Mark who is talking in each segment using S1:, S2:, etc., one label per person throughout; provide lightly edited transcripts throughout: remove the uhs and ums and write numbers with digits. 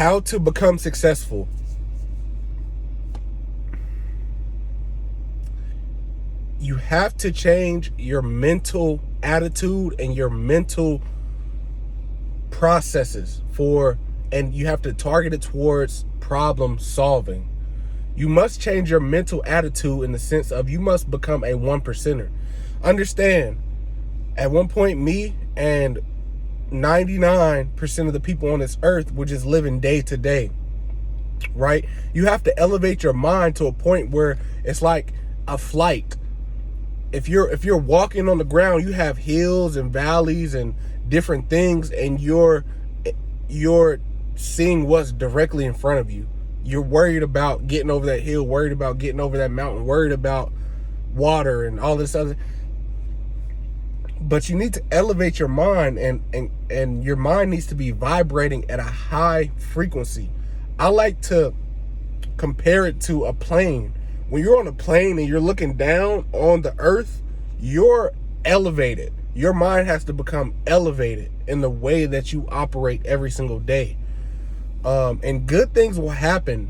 S1: How to become successful. You have to change your mental attitude and your mental processes and you have to target it towards problem solving. You must change your mental attitude in the sense of you must become a 1%er. Understand, at one point, me and 99% of the people on this earth were just living day to day, right? You have to elevate your mind to a point where it's like a flight. If you're walking on the ground, you have hills and valleys and different things, and you're seeing what's directly in front of you. You're worried about getting over that hill, worried about getting over that mountain, worried about water and all this other. But you need to elevate your mind, and your mind needs to be vibrating at a high frequency. I like to compare it to a plane. When you're on a plane and you're looking down on the earth, you're elevated. Your mind has to become elevated in the way that you operate every single day. And good things will happen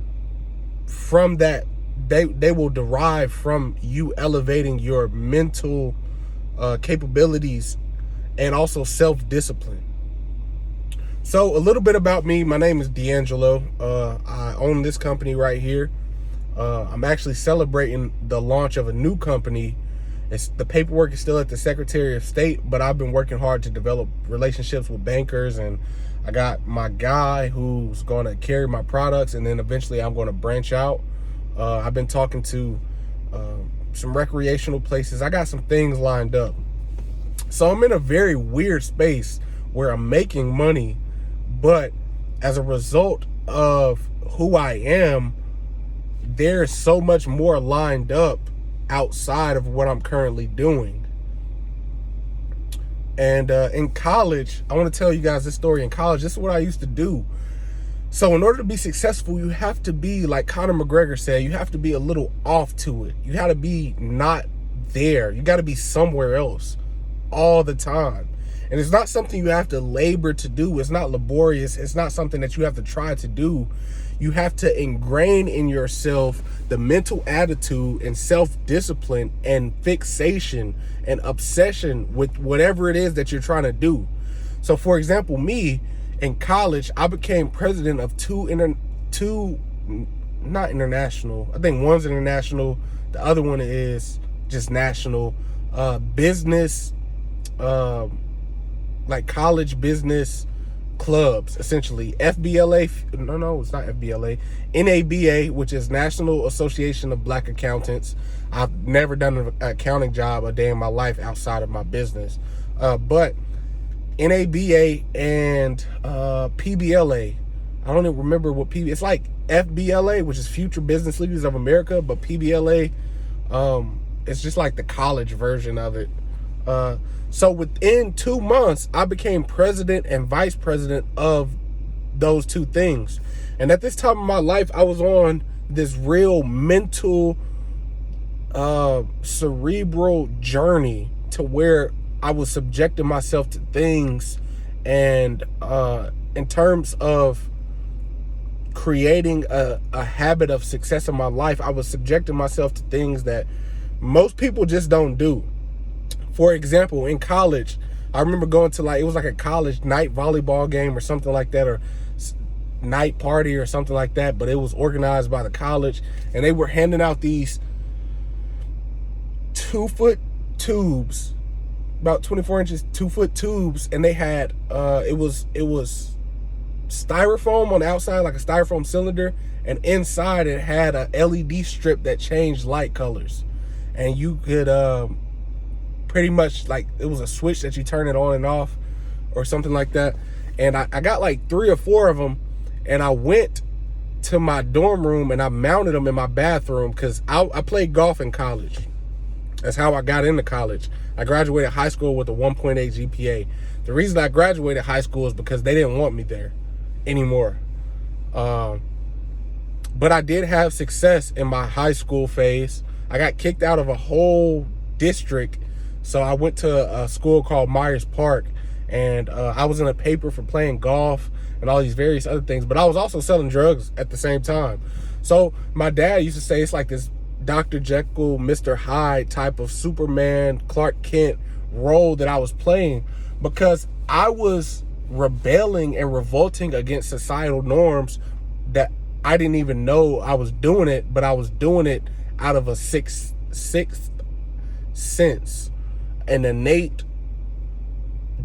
S1: from that. They will derive from you elevating your mental capabilities and also self-discipline. So a little bit about me. My name is D'Angelo. I own this company right here. I'm actually celebrating the launch of a new company. The paperwork is still at the Secretary of State, but I've been working hard to develop relationships with bankers, and I got my guy who's going to carry my products, and then eventually I'm going to branch out. I've been talking to some recreational places. I got some things lined up. So I'm in a very weird space where I'm making money, but as a result of who I am, there's so much more lined up outside of what I'm currently doing. And in college, I want to tell you guys this story. In college, this is what I used to do. So in order to be successful, you have to be, like Conor McGregor said, you have to be a little off to it. You got to be not there. You got to be somewhere else all the time. And it's not something you have to labor to do. It's not laborious. It's not something that you have to try to do. You have to ingrain in yourself the mental attitude and self-discipline and fixation and obsession with whatever it is that you're trying to do. So for example, me in college, I became president of two not international. I think one's international. The other one is just national business, like college business clubs, essentially. FBLA, no, it's not FBLA. NABA, which is National Association of Black Accountants. I've never done an accounting job a day in my life outside of my business. But NABA and PBLA, I don't even remember what it's like FBLA, which is Future Business Leaders of America, but PBLA, it's just like the college version of it. So within 2 months, I became president and vice president of those two things. And at this time of my life, I was on this real mental, cerebral journey to where I was subjecting myself to things, and in terms of creating a habit of success in my life, I was subjecting myself to things that most people just don't do. For example, in college, I remember going to it was like a college night volleyball game or something like that, or night party or something like that, but it was organized by the college, and they were handing out these 2-foot tubes, about 24 inches, 2-foot tubes, and they had, it was styrofoam on the outside, like a styrofoam cylinder, and inside it had a LED strip that changed light colors, and you could, pretty much, like, it was a switch that you turn it on and off or something like that. And I got like 3 or 4 of them, and I went to my dorm room and I mounted them in my bathroom because I played golf in college. That's how I got into college. I graduated high school with a 1.8 GPA. The reason I graduated high school is because they didn't want me there anymore. But I did have success in my high school phase. I got kicked out of a whole district, so I went to a school called Myers Park, and I was in a paper for playing golf and all these various other things, but I was also selling drugs at the same time. So my dad used to say it's like this Dr. Jekyll, Mr. Hyde type of Superman, Clark Kent role that I was playing, because I was rebelling and revolting against societal norms that I didn't even know I was doing it, but I was doing it out of a sixth sense, an innate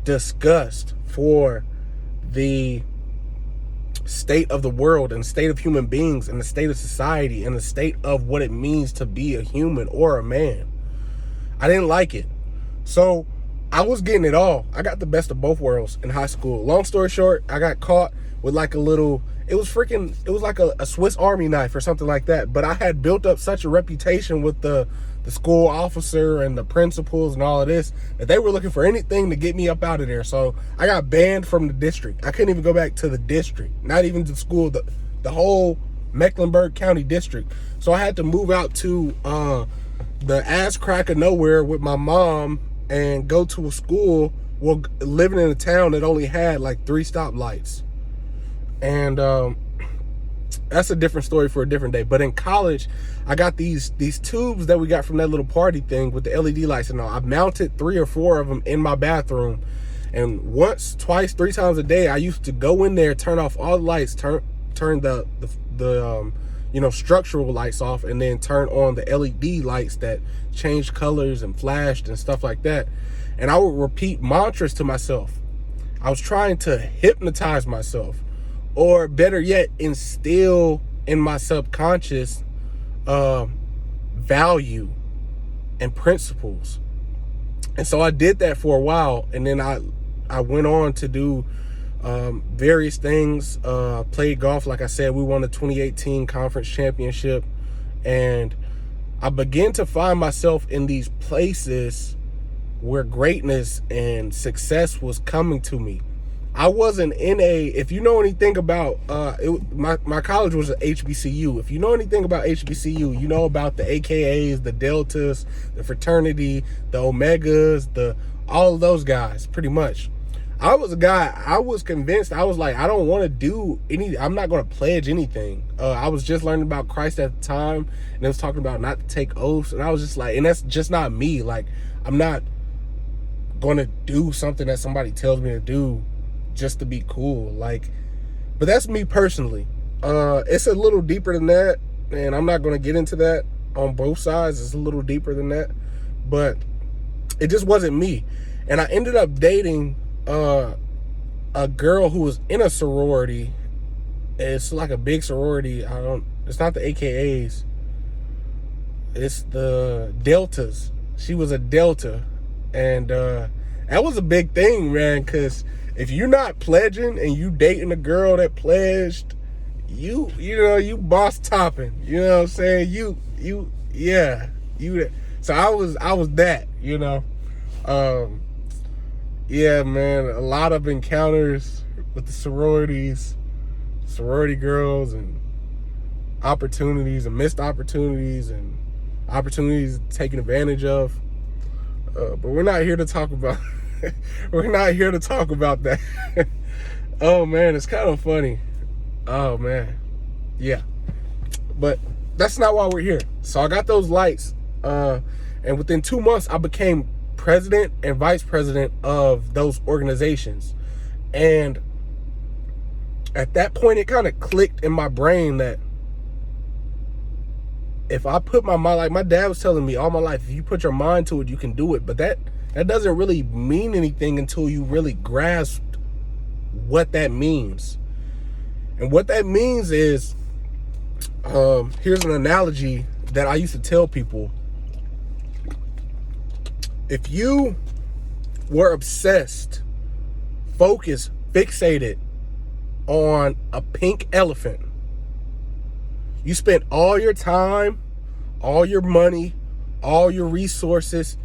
S1: disgust for the state of the world and the state of human beings and the state of society and the state of what it means to be a human or a man. I didn't like it. So I was getting it all. I got the best of both worlds in high school. Long story short, I got caught with like a little, it was like a Swiss Army knife or something like that. But I had built up such a reputation with the school officer and the principals and all of this that they were looking for anything to get me up out of there. So I got banned from the district. I couldn't even go back to the district, not even to school, the whole Mecklenburg County district. So I had to move out to the ass crack of nowhere with my mom and go to a school, well, living in a town that only had like 3 stoplights. And that's a different story for a different day. But in college, I got these tubes that we got from that little party thing with the LED lights and all. I mounted 3 or 4 of them in my bathroom. And once, twice, 3 times a day, I used to go in there, turn off all the lights, turn the structural lights off, and then turn on the LED lights that changed colors and flashed and stuff like that. And I would repeat mantras to myself. I was trying to hypnotize myself, or better yet, instill in my subconscious value and principles. And so I did that for a while, and then I went on to do various things. Played golf, like I said. We won the 2018 conference championship, and I began to find myself in these places where greatness and success was coming to me. I wasn't in if you know anything about, my college was at HBCU. If you know anything about HBCU, you know about the AKAs, the Deltas, the fraternity, the Omegas, all of those guys, pretty much. I was a guy, I was convinced, I was like, I don't want to do I'm not going to pledge anything. I was just learning about Christ at the time, and it was talking about not to take oaths, and I was just like, and that's just not me. Like, I'm not going to do something that somebody tells me to do just to be cool. Like, but that's me personally. It's a little deeper than that, and I'm not going to get into that on both sides. It's a little deeper than that, but it just wasn't me. And I ended up dating a girl who was in a sorority. It's like a big sorority. It's not the AKAs. It's the Deltas. She was a Delta. And that was a big thing, man, because if you're not pledging and you dating a girl that pledged, you boss topping. You know what I'm saying? So I was that, yeah, man, a lot of encounters with the sorority girls, and opportunities and missed opportunities and opportunities taken advantage of. But we're not here to talk about that. Oh man, it's kind of funny. Oh man. Yeah. But that's not why we're here. So I got those lights, and within 2 months I became president and vice president of those organizations. And at that point, it kind of clicked in my brain that if I put my mind, like my dad was telling me all my life, if you put your mind to it, you can do it. But that doesn't really mean anything until you really grasp what that means. And what that means is, here's an analogy that I used to tell people. If you were obsessed, focused, fixated on a pink elephant, you spent all your time, all your money, all your resources,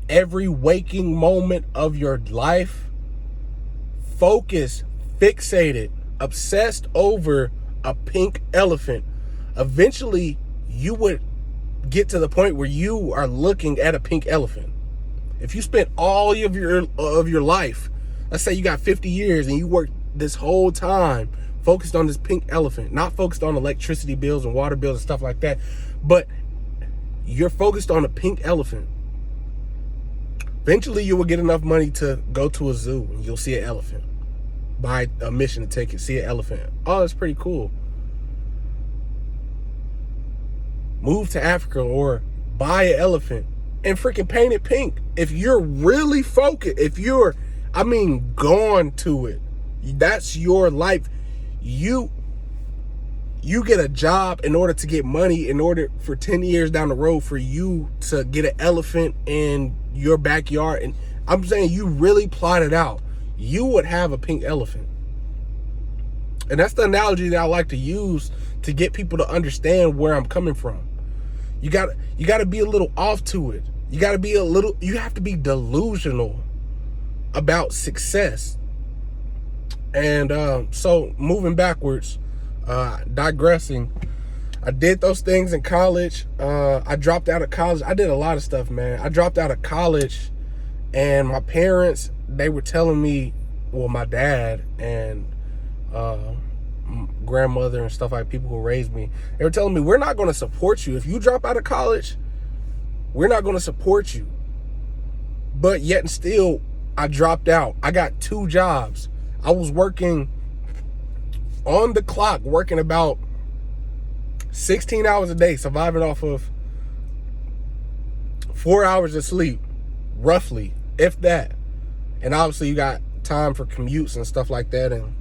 S1: every waking moment of your life, focused, fixated, obsessed over a pink elephant, eventually you would get to the point where you are looking at a pink elephant. If you spent all of your life let's say you got 50 years and you worked this whole time focused on this pink elephant, not focused on electricity bills and water bills and stuff like that, but you're focused on a pink elephant. Eventually, you will get enough money to go to a zoo and you'll see an elephant. Buy a mission to take it, see an elephant. Oh, that's pretty cool. Move to Africa or buy an elephant and freaking paint it pink. If you're really focused, if you're, gone to it, that's your life. You get a job in order to get money, in order for 10 years down the road for you to get an elephant in your backyard. And I'm saying you really plot it out, you would have a pink elephant. And that's the analogy that I like to use to get people to understand where I'm coming from. You got to be a little off to it. You have to be delusional about success. And so moving backwards, digressing, I did those things in college. I dropped out of college. I did a lot of stuff, man. I dropped out of college, and my parents, they were telling me, well, my dad and grandmother and stuff, like people who raised me, they were telling me, we're not going to support you. If you drop out of college, we're not going to support you. But yet and still, I dropped out. I got 2 jobs. I was working on the clock, working about 16 hours a day, surviving off of 4 hours of sleep, roughly, if that. And obviously you got time for commutes and stuff like that, and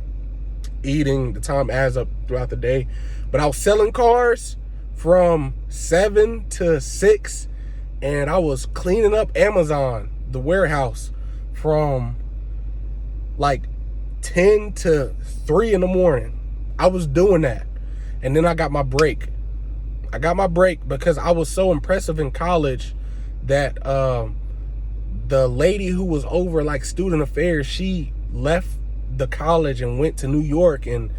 S1: eating, the time adds up throughout the day. But I was selling cars from 7 to 6, and I was cleaning up Amazon, the warehouse, from like 10 to 3 in the morning. I was doing that. And then I got my break. I got my break because I was so impressive in college that the lady who was over like student affairs, she left the college and went to New York and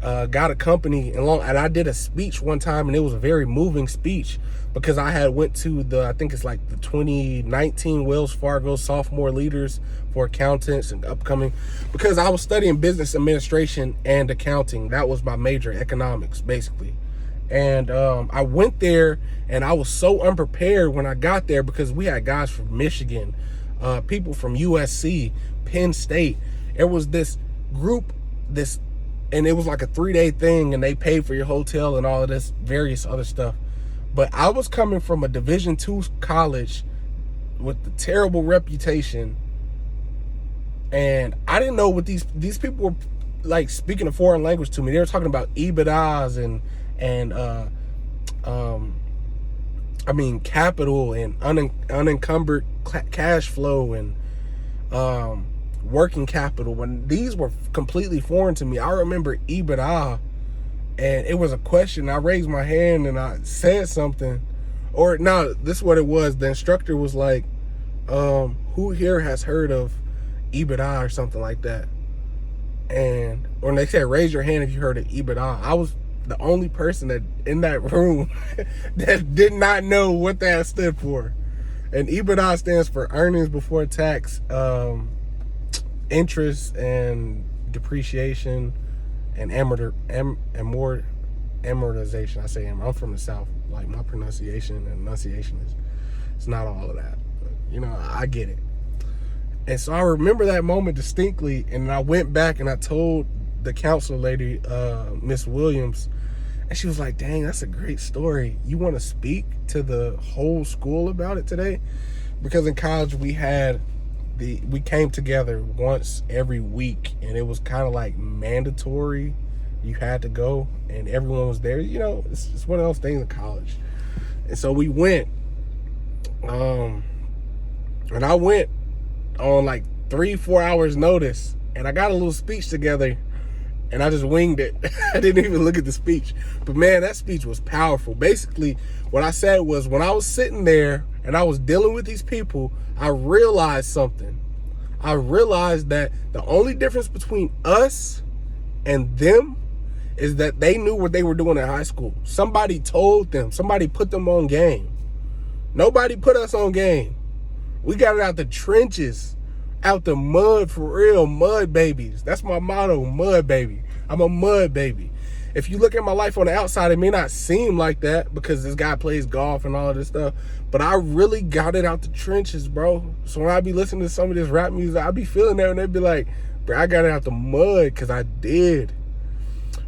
S1: got a company. And I did a speech one time, and it was a very moving speech because I had went to I think it's like the 2019 Wells Fargo Sophomore Leaders for Accountants and upcoming, because I was studying business administration and accounting. That was my major, economics, basically. And I went there, and I was so unprepared when I got there because we had guys from Michigan, people from USC, Penn State. It was this group, and it was like a 3-day thing, and they paid for your hotel and all of this various other stuff. But I was coming from a Division II college with the terrible reputation, and I didn't know what these people were like speaking a foreign language to me. They were talking about EBITDAs and capital and unencumbered cash flow and working capital, when these were completely foreign to me. I remember EBITDA, and it was a question. I raised my hand and I said something, or no, this is what it was. The instructor was like, who here has heard of EBITDA or something like that? And or they said, raise your hand if you heard of EBITDA. I was the only person that in that room that did not know what that stood for. And EBITDA stands for earnings before tax, interest and depreciation and amortization. I say I'm from the South. Like, my pronunciation and enunciation it's not all of that. But, I get it. And so I remember that moment distinctly, and I went back and I told the counselor lady, Miss Williams, and she was like, dang, that's a great story. You want to speak to the whole school about it today? Because in college we came together once every week, and it was kind of like mandatory. You had to go, and everyone was there. It's one of those things in college. And so we went, and I went on like 3-4 hours notice, and I got a little speech together, and I just winged it. I didn't even look at the speech, but man, that speech was powerful. Basically, what I said was, when I was sitting there and I was dealing with these people, I realized something. I realized that the only difference between us and them is that they knew what they were doing in high school. Somebody told them. Somebody put them on game. Nobody put us on game. We got it out the trenches out the mud for real. Mud babies. That's my motto, mud baby. I'm a mud baby. If you look at my life on the outside, it may not seem like that because this guy plays golf and all of this stuff, but I really got it out the trenches, bro. So when I be listening to some of this rap music, I be feeling that and they be like, bro, I got it out the mud because I did.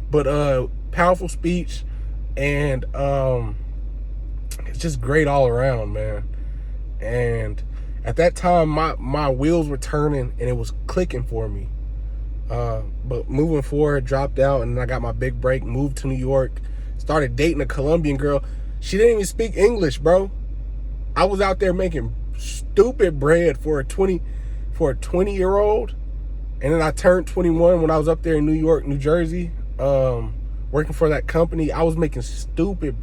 S1: But powerful speech, and it's just great all around, man. And at that time, my wheels were turning and it was clicking for me. But moving forward, dropped out, and then I got my big break, moved to New York, started dating a Colombian girl. She didn't even speak English, bro. I was out there making stupid bread for a 20-year-old. And then I turned 21 when I was up there in New York, New Jersey, working for that company. I was making stupid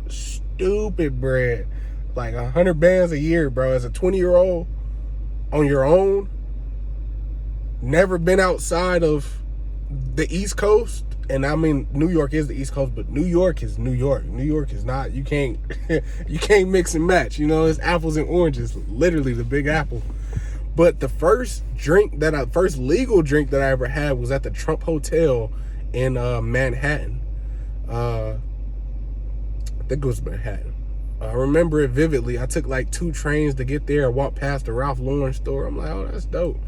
S1: bread, like 100 bands a year, bro, as a 20-year-old on your own. Never been outside of the East Coast. And I mean, New York is the East Coast, but New York is New York. New York is not, you can't mix and match, you know, it's apples and oranges, literally the Big Apple. But the first legal drink that I ever had was at the Trump Hotel in Manhattan. I think it was Manhattan. I remember it vividly. I took like 2 trains to get there. I walked past the Ralph Lauren store. I'm like, oh, that's dope.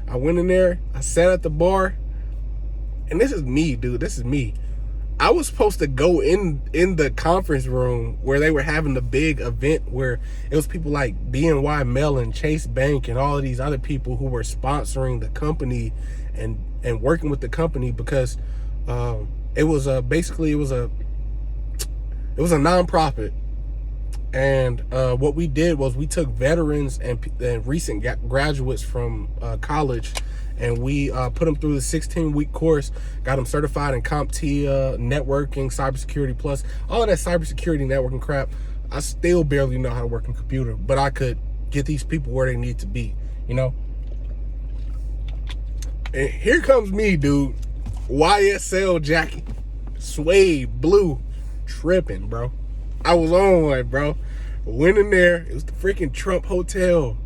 S1: I went in there. I sat at the bar. And this is me, dude. This is me. I was supposed to go in the conference room where they were having the big event where it was people like BNY Mellon, Chase Bank, and all of these other people who were sponsoring the company and working with the company because it was a nonprofit. And what we did was we took veterans and recent graduates from college, and we put them through the 16-week course, got them certified in CompTIA, networking, cybersecurity plus, all of that cybersecurity networking crap. I still barely know how to work a computer, but I could get these people where they need to be, you know? And here comes me, dude. YSL jacket, suede, blue, tripping, bro. I was on one, bro. Went in there. It was the freaking Trump Hotel.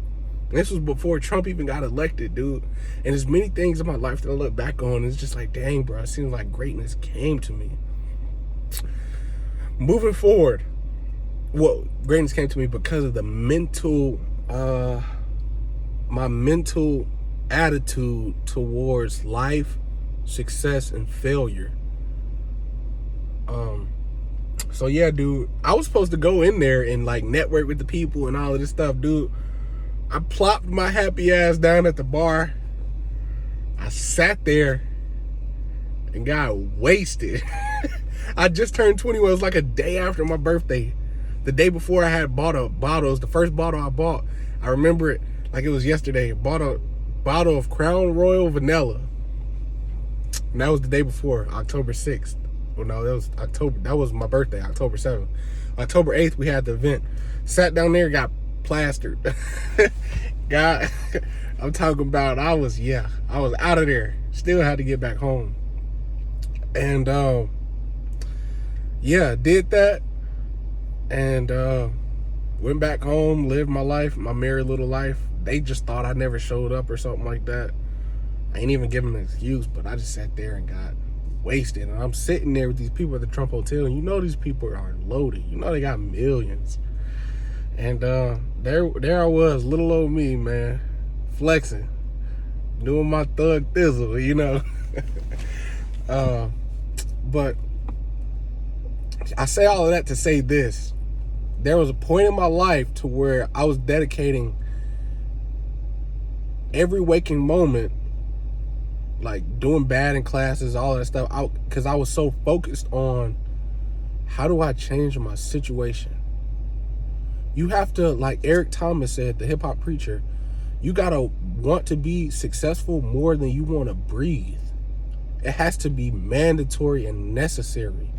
S1: This was before Trump even got elected, dude. And there's many things in my life that I look back on. It's just like, dang, bro. It seems like greatness came to me. Moving forward, well, greatness came to me because of the mental, my mental attitude towards life, success, and failure. So yeah, dude, I was supposed to go in there and like network with the people and all of this stuff, dude. I plopped my happy ass down at the bar. I sat there and got wasted. I just turned 21. It was like a day after my birthday. The day before I had bought a bottle. It was the first bottle I bought. I remember it like it was yesterday. I bought a bottle of Crown Royal Vanilla. And that was the day before, October 6th. Well, no, that was October. That was my birthday, October 7th. October 8th, we had the event. Sat down there, got plastered. I'm talking about, I was out of there. Still had to get back home. And, yeah, did that. And, went back home, lived my life, my merry little life. They just thought I never showed up or something like that. I ain't even give them an excuse, but I just sat there and got wasted. And I'm sitting there with these people at the Trump Hotel, and you know these people are loaded. You know they got millions. And there I was, little old me, man, flexing, doing my thug thizzle, you know. But I say all of that to say this. There was a point in my life to where I was dedicating every waking moment, like doing bad in classes, all that stuff, because I was so focused on how do I change my situation. You have to, like Eric Thomas said, the hip hop preacher, you gotta want to be successful more than you want to breathe. It has to be mandatory and necessary.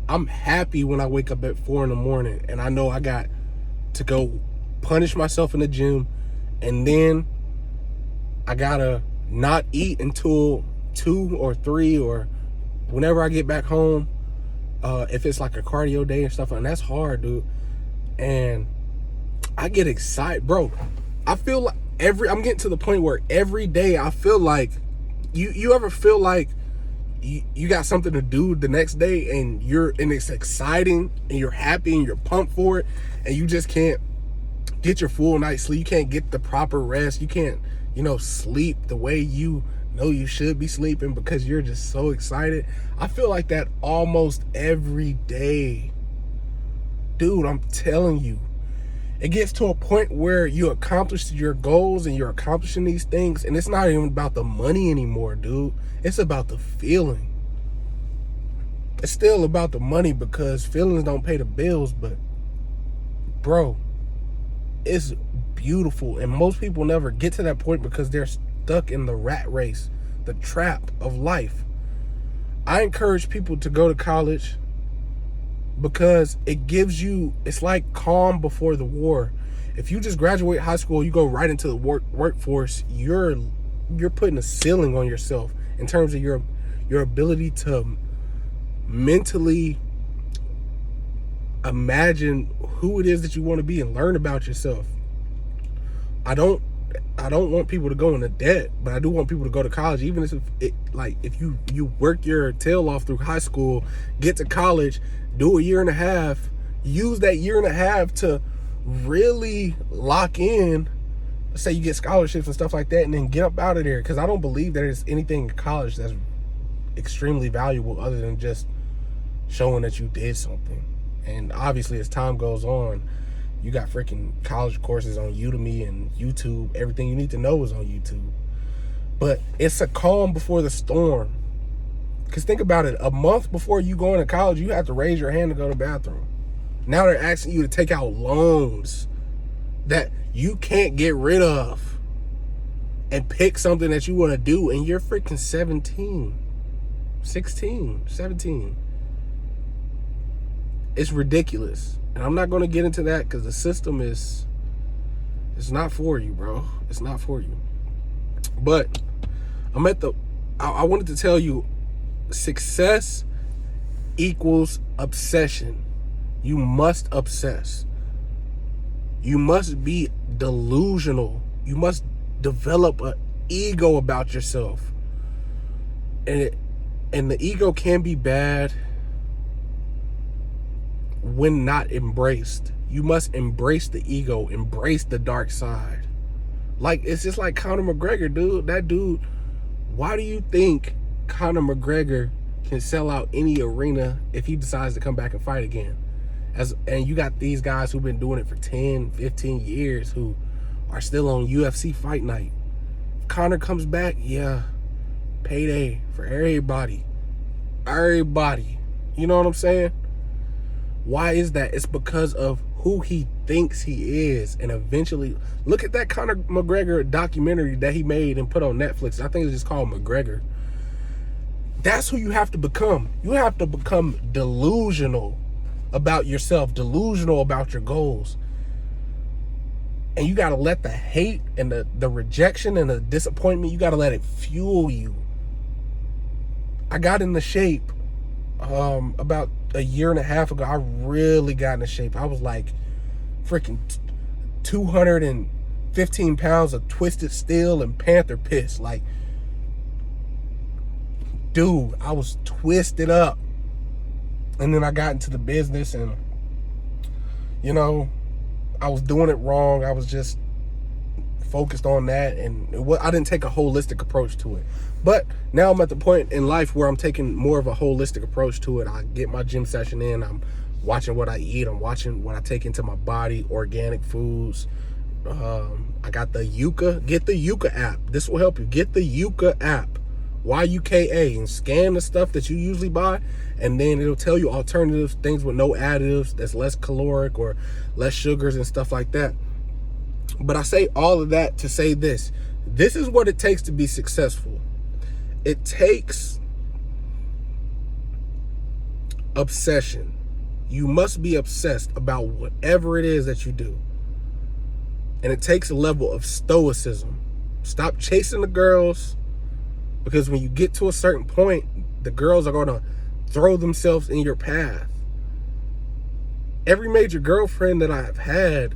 S1: I'm happy when I wake up at 4 a.m. and I know I got to go punish myself in the gym, and then I gotta not eat until 2 or 3 or whenever I get back home. If it's like a cardio day and stuff, and that's hard, dude. And I get excited, bro. I feel like I'm getting to the point where every day I feel like, you ever feel like you got something to do the next day and it's exciting and you're happy and you're pumped for it, and you just can't get your full night's sleep. You can't get the proper rest. You can't, sleep the way you know you should be sleeping because you're just so excited. I feel like that almost every day. Dude, I'm telling you. It gets to a point where you accomplish your goals and you're accomplishing these things, and it's not even about the money anymore, dude. It's about the feeling. It's still about the money because feelings don't pay the bills, but bro, it's beautiful. And most people never get to that point because they're stuck in the rat race, the trap of life. I encourage people to go to college because it's like calm before the war. If you just graduate high school, you go right into the workforce, you're putting a ceiling on yourself in terms of your ability to mentally imagine who it is that you want to be and learn about yourself. I don't want people to go into debt, but I do want people to go to college, even if you work your tail off through high school, get to college, do a year and a half, use that year and a half to really lock in. Let's say you get scholarships and stuff like that, and then get up out of there, because I don't believe there's anything in college that's extremely valuable other than just showing that you did something. And obviously, as time goes on, you got freaking college courses on Udemy and YouTube. Everything you need to know is on YouTube. But it's a calm before the storm. Because think about it. A month before you go into college, you have to raise your hand to go to the bathroom. Now they're asking you to take out loans that you can't get rid of and pick something that you want to do. And you're freaking 17, 16, 17. It's ridiculous. And I'm not going to get into that because the system it's not for you, bro. It's not for you. But I wanted to tell you, success equals obsession. You must obsess. You must be delusional. You must develop an ego about yourself. And the ego can be bad when not embraced. You must embrace the ego, embrace the dark side. Like, it's just like Conor McGregor, dude. That dude, why do you think Conor McGregor can sell out any arena if he decides to come back and fight again? And you got these guys who've been doing it for 10, 15 years who are still on UFC Fight Night. If Conor comes back, yeah, payday for everybody. Everybody. You know what I'm saying? Why is that? It's because of who he thinks he is. And eventually, look at that Conor McGregor documentary that he made and put on Netflix. I think it's just called McGregor. That's who you have to become. You have to become delusional about yourself, delusional about your goals. And you got to let the hate and the rejection and the disappointment, you got to let it fuel you. I got into shape about a year and a half ago. I really got into shape. I was like freaking 215 pounds of twisted steel and panther piss. Like, dude, I was twisted up. And then I got into the business and, I was doing it wrong. I was just focused on that, and I didn't take a holistic approach to it. But now I'm at the point in life where I'm taking more of a holistic approach to it. I get my gym session in. I'm watching what I eat. I'm watching what I take into my body, organic foods. I got the Yuka. Get the Yuka app. This will help you. Get the Yuka app. YUKA, and scan the stuff that you usually buy, and then it'll tell you alternative things with no additives, that's less caloric or less sugars and stuff like that. But I say all of that to say this. This is what it takes to be successful. It takes obsession. You must be obsessed about whatever it is that you do. And it takes a level of stoicism. Stop chasing the girls, because when you get to a certain point, the girls are going to throw themselves in your path. Every major girlfriend that I've had,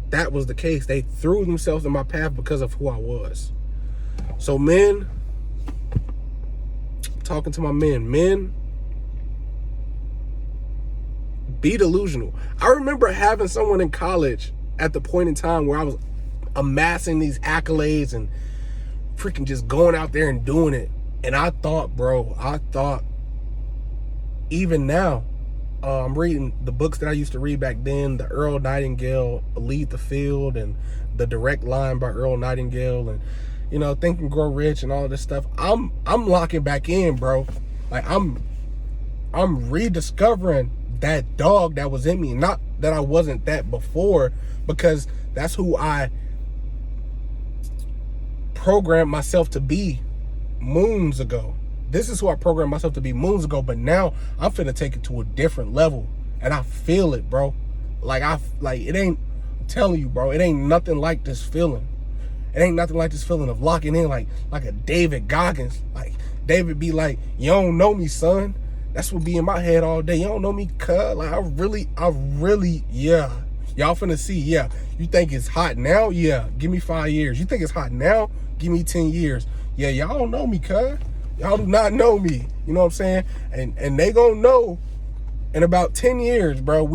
S1: that was the case. They threw themselves in my path because of who I was. So men, talking to my men, be delusional. I remember having someone in college at the point in time where I was amassing these accolades and freaking just going out there and doing it. And I thought, even now, I'm reading the books that I used to read back then, the Earl Nightingale, Lead the Field, and The Direct Line by Earl Nightingale, and, you know, Think and Grow Rich and all this stuff. I'm locking back in, bro. Like, I'm rediscovering that dog that was in me. Not that I wasn't that before, because that's who I programmed myself to be moons ago. This is who I programmed myself to be moons ago, but now I'm finna take it to a different level, and I feel it, bro. It ain't, I'm telling you, bro, it ain't nothing like this feeling. It ain't nothing like this feeling of locking in like a David Goggins. Like, David be like, you don't know me, son. That's what be in my head all day. You don't know me, cuz. Like, I really, yeah. Y'all finna see, yeah. You think it's hot now? Yeah. Give me 5 years. You think it's hot now? Give me 10 years. Yeah, y'all don't know me, cuz. Y'all do not know me. You know what I'm saying? And they gonna know in about 10 years, bro.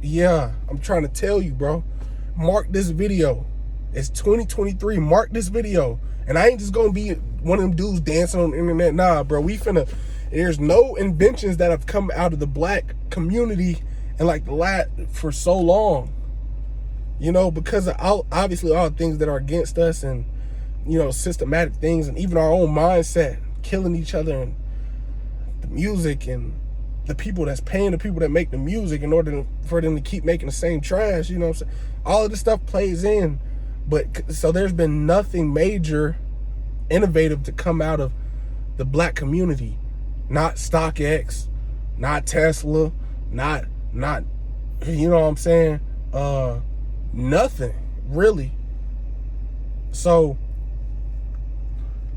S1: Yeah, I'm trying to tell you, bro. Mark this video. It's 2023. Mark this video. And I ain't just gonna be one of them dudes dancing on the internet. Nah, bro. There's no inventions that have come out of the black community in like for so long. You know, because of obviously all the things that are against us, and, you know, systematic things, and even our own mindset, killing each other, and the music, and the people that's paying the people that make the music in order for them to keep making the same trash. You know what I'm saying? All of this stuff plays in. But so there's been nothing major innovative to come out of the black community. Not StockX, not Tesla, not you know what I'm saying? Nothing, really. So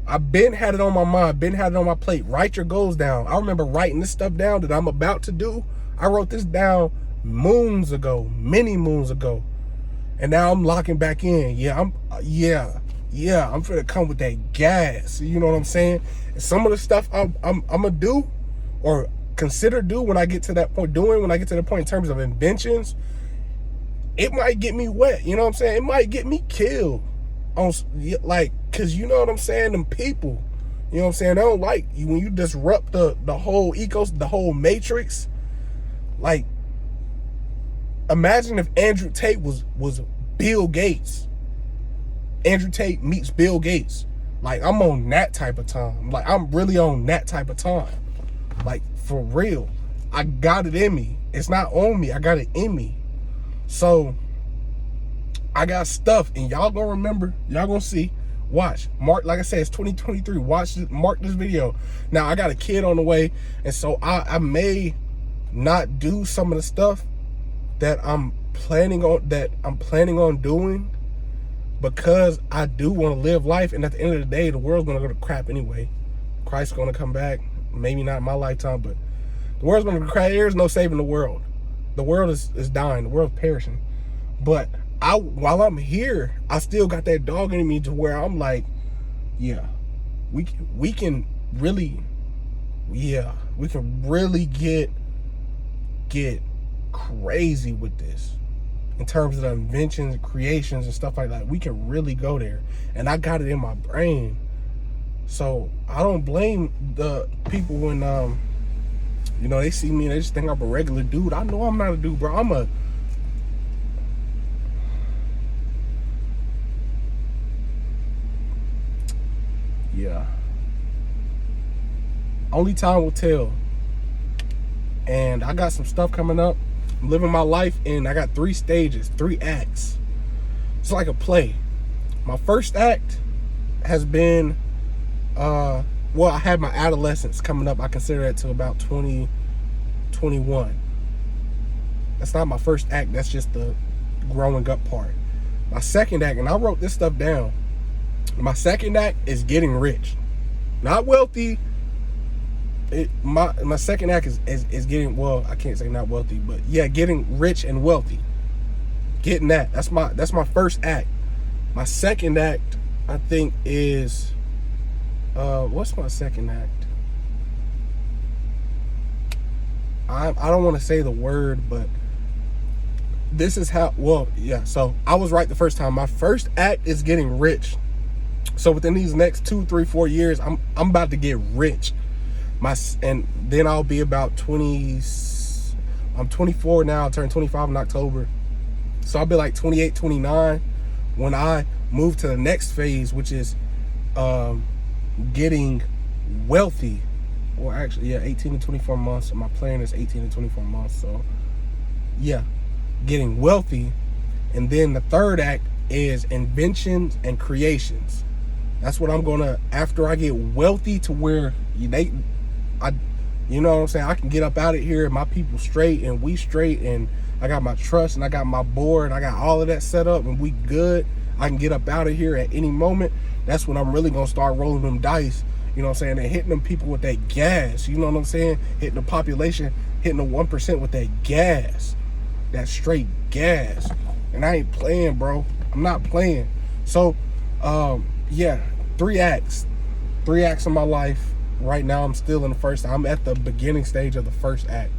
S1: I've been had it on my mind, been had it on my plate. Write your goals down. I remember writing this stuff down that I'm about to do. I wrote this down moons ago, many moons ago. And now I'm locking back in. I'm finna come with that gas. You know what I'm saying? And some of the stuff I'm gonna do or consider do when I get to that point, in terms of inventions, it might get me wet. You know what I'm saying? It might get me killed. Cause you know what I'm saying? Them people, you know what I'm saying? They don't like you when you disrupt the whole the whole matrix. Like, imagine if Andrew Tate was Bill Gates. Andrew Tate meets Bill Gates. Like, I'm on that type of time. Like, I'm really on that type of time. Like, for real. I got it in me. It's not on me. I got it in me. So, I got stuff, and y'all gonna remember. Y'all gonna see. Watch. Mark, like I said, it's 2023. Watch this, mark this video. Now, I got a kid on the way, and so I may not do some of the stuff that I'm planning on doing, because I do want to live life, and at the end of the day, the world's gonna go to crap anyway. Christ's gonna come back, maybe not in my lifetime, but the world's gonna go to crap. There's no saving the world. The world is dying. The world's perishing. But while I'm here, I still got that dog in me to where I'm like, yeah, we can really get crazy with this in terms of the inventions and creations and stuff like that. We can really go there, and I got it in my brain. So I don't blame the people when you know, they see me and they just think I'm a regular dude. I know I'm not a dude, bro. Yeah. Only time will tell. And I got some stuff coming up. I'm living my life, and I got 3 stages, 3 acts. It's like a play. My first act has been, well, I had my adolescence coming up. I consider that to about 2021. That's not my first act. That's just the growing up part. My second act, and I wrote this stuff down. My second act is getting rich, not wealthy. My second act is getting, well, I can't say not wealthy, but yeah, getting rich and wealthy. Getting that. That's my first act. My second act, I think, is what's my second act? I don't want to say the word, but this is how. Well, yeah. So I was right the first time. My first act is getting rich. So within these next 2, 3, 4 years, I'm about to get rich. And then I'll be about 20. I'm 24 now. I'll turn 25 in October. So I'll be like 28, 29 when I move to the next phase, which is getting wealthy. Well, actually, yeah, 18 to 24 months. My plan is 18 to 24 months. So, yeah, getting wealthy. And then the third act is inventions and creations. That's what I'm going to, after I get wealthy to where you know what I'm saying? I can get up out of here and my people straight and we straight and I got my trust and I got my board. I got all of that set up and we good. I can get up out of here at any moment. That's when I'm really going to start rolling them dice. You know what I'm saying? And hitting them people with that gas. You know what I'm saying? Hitting the population, hitting the 1% with that gas. That straight gas. And I ain't playing, bro. I'm not playing. So, yeah, 3 acts. 3 acts of my life. Right now, I'm still in the first. I'm at the beginning stage of the first act.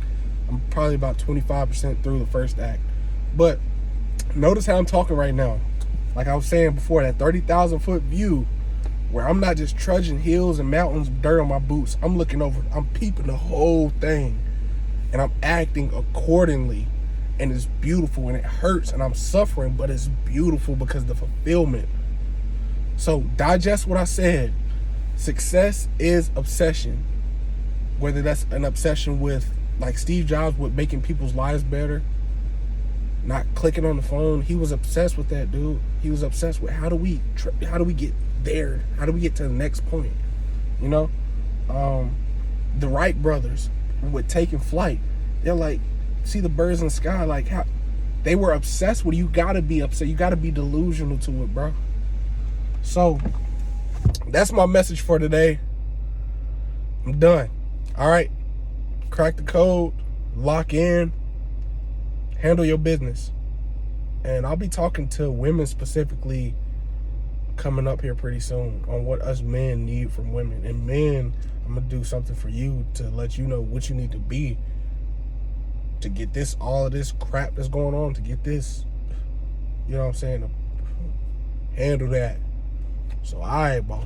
S1: I'm probably about 25% through the first act. But notice how I'm talking right now. Like I was saying before, that 30,000 foot view where I'm not just trudging hills and mountains, dirt on my boots. I'm looking over, I'm peeping the whole thing. And I'm acting accordingly. And it's beautiful and it hurts and I'm suffering, but it's beautiful because of the fulfillment. So digest what I said. Success is obsession. Whether that's an obsession with, like Steve Jobs, with making people's lives better, not clicking on the phone. He was obsessed with that, dude. He was obsessed with how do we get there? How do we get to the next point? You know, the Wright brothers with taking flight. They're like, see the birds in the sky. Like how they were obsessed with. You gotta be upset. You gotta be delusional to it, bro. So that's my message for today. I'm done. All right. Crack the code. Lock in. Handle your business. And I'll be talking to women specifically coming up here pretty soon on what us men need from women. And men, I'm going to do something for you to let you know what you need to be to get this, all of this crap that's going on, to get this, you know what I'm saying, to handle that. So, all right, boss.